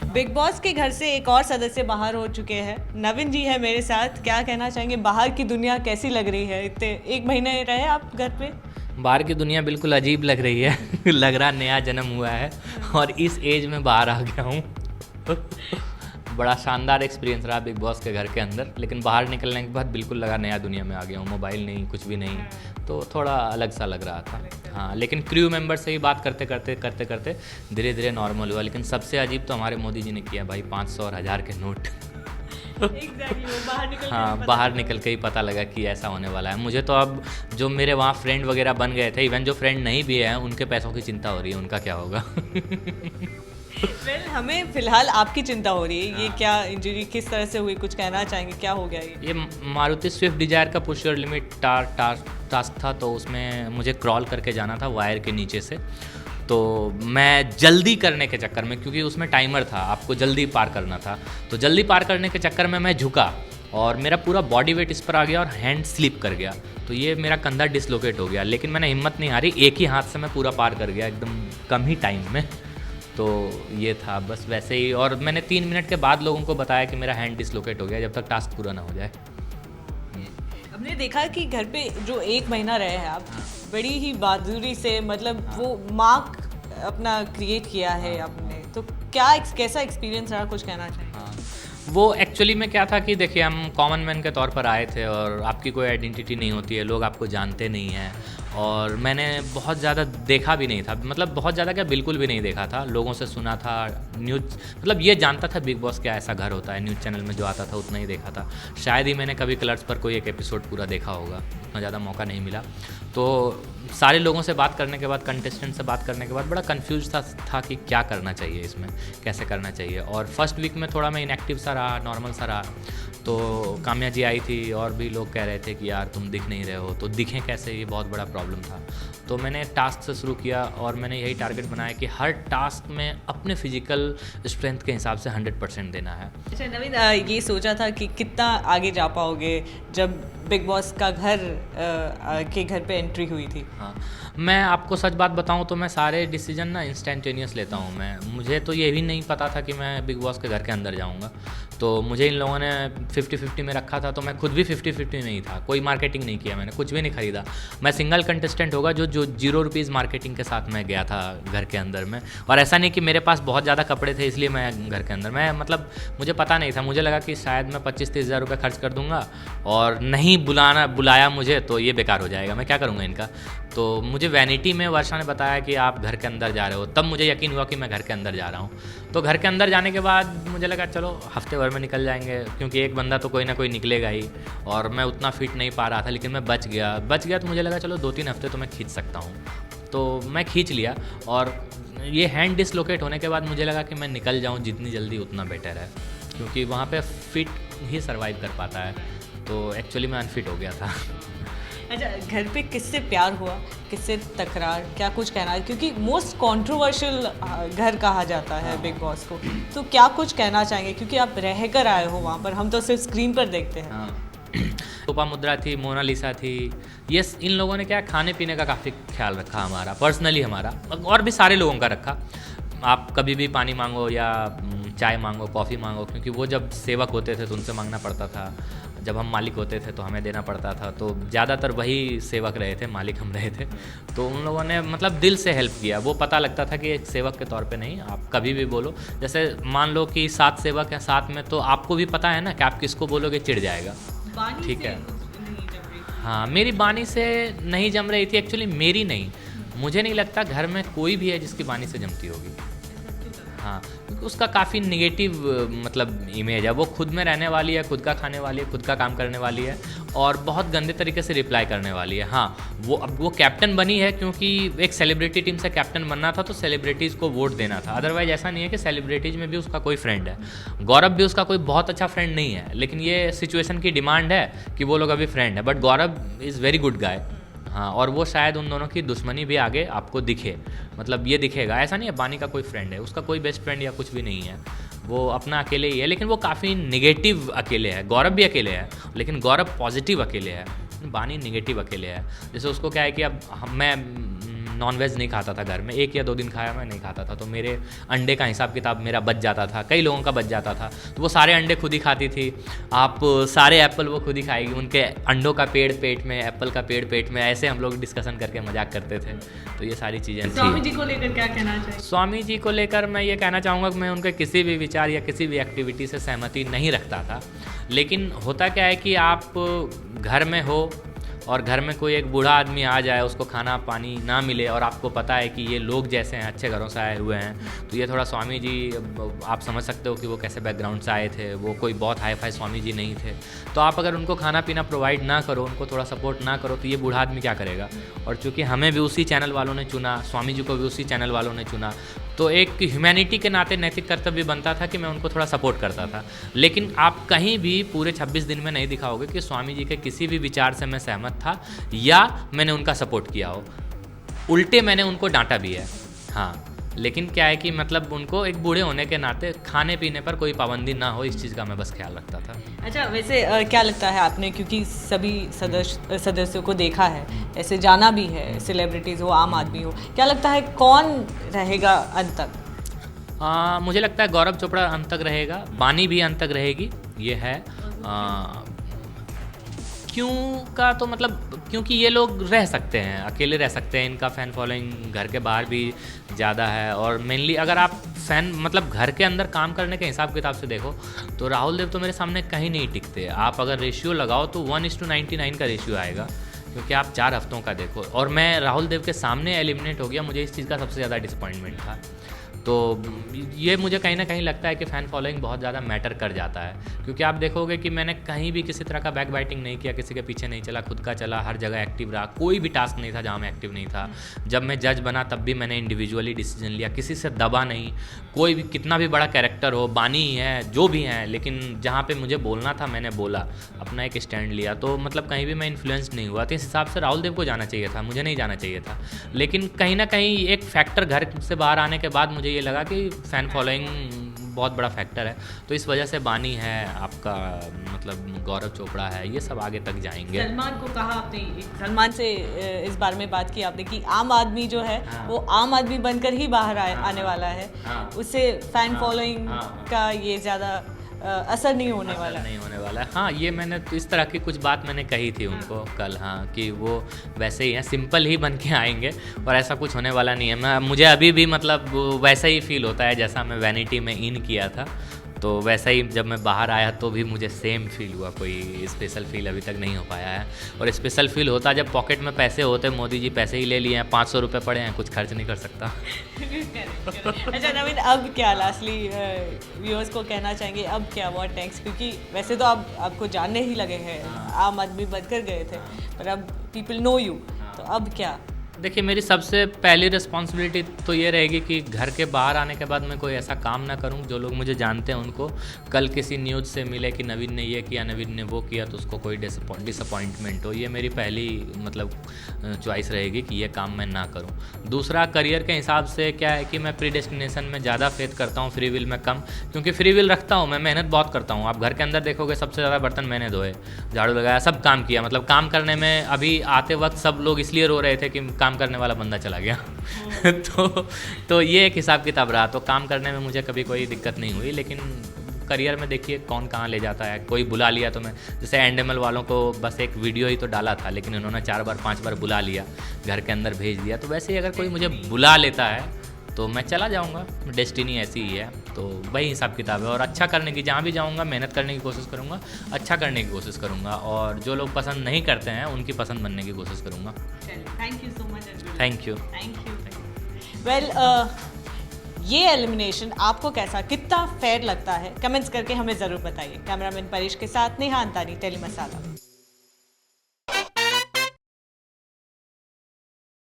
Big boss के घर से एक और सदस्य बाहर हो चुके हैं। नवीन जी है मेरे साथ। क्या कहना चाहेंगे, बाहर की दुनिया कैसी लग रही है? इतने 1 महीने रहे आप घर पे। बाहर की दुनिया बिल्कुल अजीब लग रही है लग रहा नया जन्म हुआ है और इस एज में बाहर आ गया हूँ बड़ा शानदार एक्सपीरियंस रहा बिग बॉस के घर के अंदर, लेकिन बाहर निकलने के बाद बिल्कुल लगा नया दुनिया में आ गया हूँ। मोबाइल नहीं, कुछ भी नहीं, तो थोड़ा अलग सा लग रहा था। हाँ, लेकिन क्रू मेंबर से ही बात करते करते धीरे धीरे नॉर्मल हुआ। लेकिन सबसे अजीब तो हमारे मोदी जी ने किया भाई, 500 और 1000 के नोट हाँ, बाहर निकल के ही पता लगा कि ऐसा होने वाला है। मुझे तो अब जो मेरे वहाँ फ्रेंड वगैरह बन गए थे, इवन जो फ्रेंड नहीं भी हैं, उनके पैसों की चिंता हो रही है, उनका क्या होगा हमें फिलहाल आपकी चिंता हो रही है। ये क्या इंजरी किस तरह से हुई, कुछ कहना चाहेंगे, क्या हो गया ये मारुति स्विफ्ट डिजायर का पुश योर लिमिट टास्क था, तो उसमें मुझे क्रॉल करके जाना था वायर के नीचे से। तो मैं जल्दी करने के चक्कर में, क्योंकि उसमें टाइमर था, आपको जल्दी पार करना था, तो जल्दी पार करने के चक्कर में मैं झुका और मेरा पूरा बॉडी वेट इस पर आ गया और हैंड स्लिप कर गया। तो ये मेरा कंधा डिसलोकेट हो गया, लेकिन मैंने हिम्मत नहीं हारी, एक ही हाथ से मैं पूरा पार कर गया एकदम कम ही टाइम में। तो ये था बस वैसे ही। और मैंने 3 मिनट के बाद लोगों को बताया कि मेरा हैंड डिसलोकेट हो गया, जब तक टास्क पूरा ना हो जाए। हमने देखा कि घर पे जो 1 महीना रहे हैं आप, बड़ी ही बहादुरी से, मतलब वो मार्क अपना क्रिएट किया है आपने, तो कैसा एक्सपीरियंस रहा, कुछ कहना चाहिए? वो एक्चुअली में क्या था कि देखिए, हम कॉमन मैन के तौर पर आए थे और आपकी कोई आइडेंटिटी नहीं होती है, लोग आपको जानते नहीं हैं। और मैंने बहुत ज़्यादा देखा भी नहीं था, मतलब बहुत ज़्यादा क्या, बिल्कुल भी नहीं देखा था। लोगों से सुना था, न्यूज़ मतलब ये जानता था बिग बॉस क्या ऐसा घर होता है, न्यूज़ चैनल में जो आता था उतना ही देखा था। शायद ही मैंने कभी कलर्स पर कोई एक एपिसोड पूरा देखा होगा, उतना ज़्यादा मौका नहीं मिला। तो सारे लोगों से बात करने के बाद, कंटेस्टेंट से बात करने के बाद बड़ा कन्फ्यूज था कि क्या करना चाहिए इसमें, कैसे करना चाहिए। और फर्स्ट वीक में थोड़ा मैं इनएक्टिव सा रहा, नॉर्मल सा रहा। तो काम्या जी आई थी और भी लोग कह रहे थे कि यार तुम दिख नहीं रहे हो, तो दिखें कैसे, ये बहुत बड़ा प्रॉब्लम था। तो मैंने टास्क से शुरू किया और मैंने यही टारगेट बनाया कि हर टास्क में अपने फिजिकल स्ट्रेंथ के हिसाब से 100% देना है। अच्छा नवीन, ये सोचा था कि कितना आगे जा पाओगे जब बिग बॉस का घर पे एंट्री हुई थी? हाँ, मैं आपको सच बात बताऊं तो मैं सारे डिसीजन ना इंस्टेंटेनियस लेता हूं। मुझे तो ये भी नहीं पता था कि मैं बिग बॉस के घर के अंदर जाऊंगा। तो मुझे इन लोगों ने 50-50 में रखा था, तो मैं खुद भी 50-50 नहीं था। कोई मार्केटिंग नहीं किया मैंने, कुछ भी नहीं खरीदा। मैं सिंगल कंटेस्टेंट होगा जो 0 रुपीज़ मार्केटिंग के साथ मैं गया था घर के अंदर में। और ऐसा नहीं कि मेरे पास बहुत ज़्यादा कपड़े थे इसलिए मैं घर के अंदर, मैं मतलब मुझे पता नहीं था। मुझे लगा कि शायद मैं 25-30 हज़ार रुपये खर्च कर दूंगा और नहीं बुलाया मुझे तो ये बेकार हो जाएगा, मैं क्या करूँगा इनका। तो मुझे वैनिटी में वर्षा ने बताया कि आप घर के अंदर जा रहे हो, तब मुझे यकीन हुआ कि मैं घर के अंदर जा रहा हूँ। तो घर के अंदर जाने के बाद मुझे लगा चलो हफ्ते भर में निकल जाएंगे, क्योंकि एक बंदा तो कोई ना कोई निकलेगा ही। और मैं उतना फिट नहीं पा रहा था, लेकिन मैं बच गया तो मुझे लगा चलो 2-3 हफ्ते तो मैं खींच सकता हूँ। तो मैं खींच लिया और ये हैंड डिसलोकेट होने के बाद मुझे लगा कि मैं निकल जाऊँ जितनी जल्दी उतना बेटर है, क्योंकि वहाँ पे फिट ही सर्वाइव कर पाता है। तो एक्चुअली मैं अनफिट हो गया था। अच्छा, घर पे किससे प्यार हुआ, किससे तकरार, क्या कुछ कहना है? क्योंकि मोस्ट कंट्रोवर्शियल घर कहा जाता है बिग बॉस को, तो क्या कुछ कहना चाहेंगे? क्योंकि आप रह कर आए हो वहाँ पर, हम तो सिर्फ स्क्रीन पर देखते हैं। लोपामुद्रा थी, मोनालिसा थी, ये इन लोगों ने क्या खाने पीने का काफ़ी ख्याल रखा हमारा, पर्सनली हमारा, और भी सारे लोगों का रखा। आप कभी भी पानी मांगो या चाय मांगो, कॉफ़ी मांगो, क्योंकि वो जब सेवक होते थे तो उनसे मांगना पड़ता था, जब हम मालिक होते थे तो हमें देना पड़ता था। तो ज़्यादातर वही सेवक रहे थे, मालिक हम रहे थे। तो उन लोगों ने मतलब दिल से हेल्प किया। वो पता लगता था कि एक सेवक के तौर पे नहीं, आप कभी भी बोलो। जैसे मान लो कि 7 सेवक हैं साथ में, तो आपको भी पता है ना कि आप किसको बोलोगे चिढ़ जाएगा, ठीक है। हाँ, मेरी बानी से नहीं जम रही थी, एक्चुअली मेरी नहीं, मुझे नहीं लगता घर में कोई भी है जिसकी बानी से जमती होगी। हाँ, क्योंकि उसका काफ़ी निगेटिव मतलब इमेज है। वो खुद में रहने वाली है, खुद का खाने वाली है, खुद का काम करने वाली है और बहुत गंदे तरीके से रिप्लाई करने वाली है। हाँ, अब वो कैप्टन बनी है क्योंकि एक सेलिब्रिटी टीम से कैप्टन बनना था, तो सेलिब्रिटीज़ को वोट देना था। अदरवाइज ऐसा नहीं है कि सेलिब्रिटीज़ में भी उसका कोई फ्रेंड है। गौरव भी उसका कोई बहुत अच्छा फ्रेंड नहीं है, लेकिन ये सिचुएशन की डिमांड है कि वो लोग अभी फ्रेंड है। But Gaurav is very good guy. हाँ, और वो शायद उन दोनों की दुश्मनी भी आगे आपको दिखे, मतलब ये दिखेगा। ऐसा नहीं है बानी का कोई फ्रेंड है, उसका कोई बेस्ट फ्रेंड या कुछ भी नहीं है, वो अपना अकेले ही है। लेकिन वो काफ़ी निगेटिव अकेले है। गौरव भी अकेले है, लेकिन गौरव पॉजिटिव अकेले है, बानी निगेटिव अकेले है। जैसे उसको क्या है कि अब मैं नॉनवेज नहीं खाता था घर में, 1 या 2 दिन खाया, मैं नहीं खाता था, तो मेरे अंडे का हिसाब किताब मेरा बच जाता था, कई लोगों का बच जाता था, तो वो सारे अंडे खुद ही खाती थी। आप सारे एप्पल वो खुद ही खाएगी, उनके अंडों का पेड़ पेट में, एप्पल का पेड़ पेट में, ऐसे हम लोग डिस्कशन करके मजाक करते थे। तो ये सारी चीज़ें स्वामी जी को लेकर क्या कहना चाहिए? स्वामी जी को लेकर मैं ये कहना चाहूँगा कि मैं उनके किसी भी विचार या किसी भी एक्टिविटी से सहमति नहीं रखता था। लेकिन होता क्या है कि आप घर में हो और घर में कोई एक बूढ़ा आदमी आ जाए, उसको खाना पानी ना मिले और आपको पता है कि ये लोग जैसे हैं अच्छे घरों से आए हुए हैं, तो ये थोड़ा स्वामी जी, आप समझ सकते हो कि वो कैसे बैकग्राउंड से आए थे, वो कोई बहुत हाई फाई स्वामी जी नहीं थे। तो आप अगर उनको खाना पीना प्रोवाइड ना करो, उनको थोड़ा सपोर्ट ना करो, तो ये बूढ़ा आदमी क्या करेगा। और चूँकि हमें भी उसी चैनल वालों ने चुना, स्वामी जी को भी उसी चैनल वालों ने चुना, तो एक ह्यूमैनिटी के नाते नैतिक कर्तव्य बनता था कि मैं उनको थोड़ा सपोर्ट करता था। लेकिन आप कहीं भी पूरे 26 दिन में नहीं दिखाओगे कि स्वामी जी के किसी भी विचार से मैं सहमत था या मैंने उनका सपोर्ट किया हो। उल्टे मैंने उनको डांटा भी है, हाँ। लेकिन क्या है कि मतलब उनको एक बूढ़े होने के नाते खाने पीने पर कोई पाबंदी ना हो, इस चीज़ का मैं बस ख्याल रखता था। अच्छा, वैसे क्या लगता है आपने, क्योंकि सभी सदस्यों को देखा है, ऐसे जाना भी है, सेलिब्रिटीज़ हो, आम आदमी हो, क्या लगता है कौन रहेगा अंत तक? मुझे लगता है गौरव चोपड़ा अंत तक रहेगा, बानी भी अंत तक रहेगी, ये है। क्यों का तो मतलब क्योंकि ये लोग रह सकते हैं, अकेले रह सकते हैं, इनका फ़ैन फॉलोइंग घर के बाहर भी ज़्यादा है। और मेनली अगर आप फ़ैन मतलब घर के अंदर काम करने के हिसाब किताब से देखो तो राहुल देव तो मेरे सामने कहीं नहीं टिकते। आप अगर रेशियो लगाओ तो 1:99 का रेशियो आएगा, क्योंकि आप 4 हफ्तों का देखो। और मैं राहुल देव के सामने एलिमिनेट हो गया, मुझे इस चीज़ का सबसे ज़्यादा डिसअपॉइंटमेंट था। तो ये मुझे कहीं ना कहीं लगता है कि फ़ैन फॉलोइंग बहुत ज़्यादा मैटर कर जाता है, क्योंकि आप देखोगे कि मैंने कहीं भी किसी तरह का बैक बाइटिंग नहीं किया, किसी के पीछे नहीं चला, खुद का चला, हर जगह एक्टिव रहा, कोई भी टास्क नहीं था जहाँ मैं एक्टिव नहीं था। जब मैं जज बना तब भी मैंने इंडिविजुअली डिसीजन लिया, किसी से दबा नहीं। कोई भी कितना भी बड़ा कैरेक्टर हो, बानी है, जो भी हैं, लेकिन जहाँ पे मुझे बोलना था मैंने बोला, अपना एक स्टैंड लिया। तो मतलब कहीं भी मैं इन्फ्लुएंस नहीं हुआ। तो इस हिसाब से राहुल देव को जाना चाहिए था, मुझे नहीं जाना चाहिए था। लेकिन कहीं ना कहीं एक फैक्टर घर से बाहर आने के बाद मुझे ये लगा कि फ़ैन फॉलोइंग बहुत बड़ा फैक्टर है, तो इस वजह से बानी है, आपका मतलब गौरव चोपड़ा है, ये सब आगे तक जाएंगे। सलमान को कहा आपने, सलमान से इस बारे में बात की आपने कि आम आदमी जो है वो आम आदमी बनकर ही बाहर आने वाला है, उससे फ़ैन फॉलोइंग का ये ज़्यादा असर नहीं होने वाला है। हाँ, ये मैंने तो इस तरह की कुछ बात मैंने कही थी उनको कल, हाँ, कि वो वैसे ही हैं, सिंपल ही बन के आएंगे और ऐसा कुछ होने वाला नहीं है। मुझे अभी भी मतलब वैसा ही फील होता है जैसा मैं वैनिटी में इन किया था, तो वैसा ही जब मैं बाहर आया तो भी मुझे सेम फील हुआ, कोई स्पेशल फील अभी तक नहीं हो पाया है। और स्पेशल फील होता जब पॉकेट में पैसे होते, मोदी जी पैसे ही ले लिए हैं, 500 रुपये पड़े हैं, कुछ खर्च नहीं कर सकता। अच्छा नवीन, अब क्या लास्टली व्यूअर्स को कहना चाहेंगे, अब क्या व्हाट नेक्स्ट? क्योंकि वैसे तो आपको जानने ही लगे हैं, आम आदमी बनकर गए थे, पर अब पीपल नो यू, तो अब क्या? देखिए, मेरी सबसे पहली रिस्पॉन्सिबिलिटी तो ये रहेगी कि घर के बाहर आने के बाद मैं कोई ऐसा काम ना करूं, जो लोग मुझे जानते हैं उनको कल किसी न्यूज़ से मिले कि नवीन ने ये किया, नवीन ने वो किया, तो उसको कोई डिसअपॉइंटमेंट हो। ये मेरी पहली मतलब चॉइस रहेगी कि ये काम मैं ना करूं। दूसरा, करियर के हिसाब से क्या है कि मैं प्रीडेस्टिनेशन में ज़्यादा फेथ करता हूँ, फ्री विल में कम, क्योंकि फ्री विल रखता हूँ मैं, मेहनत बहुत करता हूँ। आप घर के अंदर देखोगे सबसे ज़्यादा बर्तन मैंने धोए, झाड़ू लगाया, सब काम किया। मतलब काम करने में अभी आते वक्त सब लोग इसलिए रो रहे थे कि काम करने वाला बंदा चला गया। तो ये एक हिसाब किताब रहा। तो काम करने में मुझे कभी कोई दिक्कत नहीं हुई, लेकिन करियर में देखिए कौन कहाँ ले जाता है। कोई बुला लिया तो मैं, जैसे एंडेमल वालों को बस एक वीडियो ही तो डाला था, लेकिन उन्होंने 4 बार 5 बार बुला लिया, घर के अंदर भेज दिया। तो वैसे ही अगर कोई मुझे बुला लेता है तो मैं चला जाऊँगा, डेस्टिनी ऐसी ही है। तो वही हिसाब किताब है। और अच्छा करने की, जहाँ भी जाऊँगा मेहनत करने की कोशिश करूँगा, अच्छा करने की कोशिश करूँगा, और जो लोग पसंद नहीं करते हैं उनकी पसंद बनने की कोशिश करूँगा। Thank you so much. Thank you. Well, ये एलिमिनेशन आपको कैसा, कितना फेयर लगता है, कमेंट्स करके हमें ज़रूर बताइए। कैमरामैन परेश के साथ नेहा अंतानी, टेली मसाला।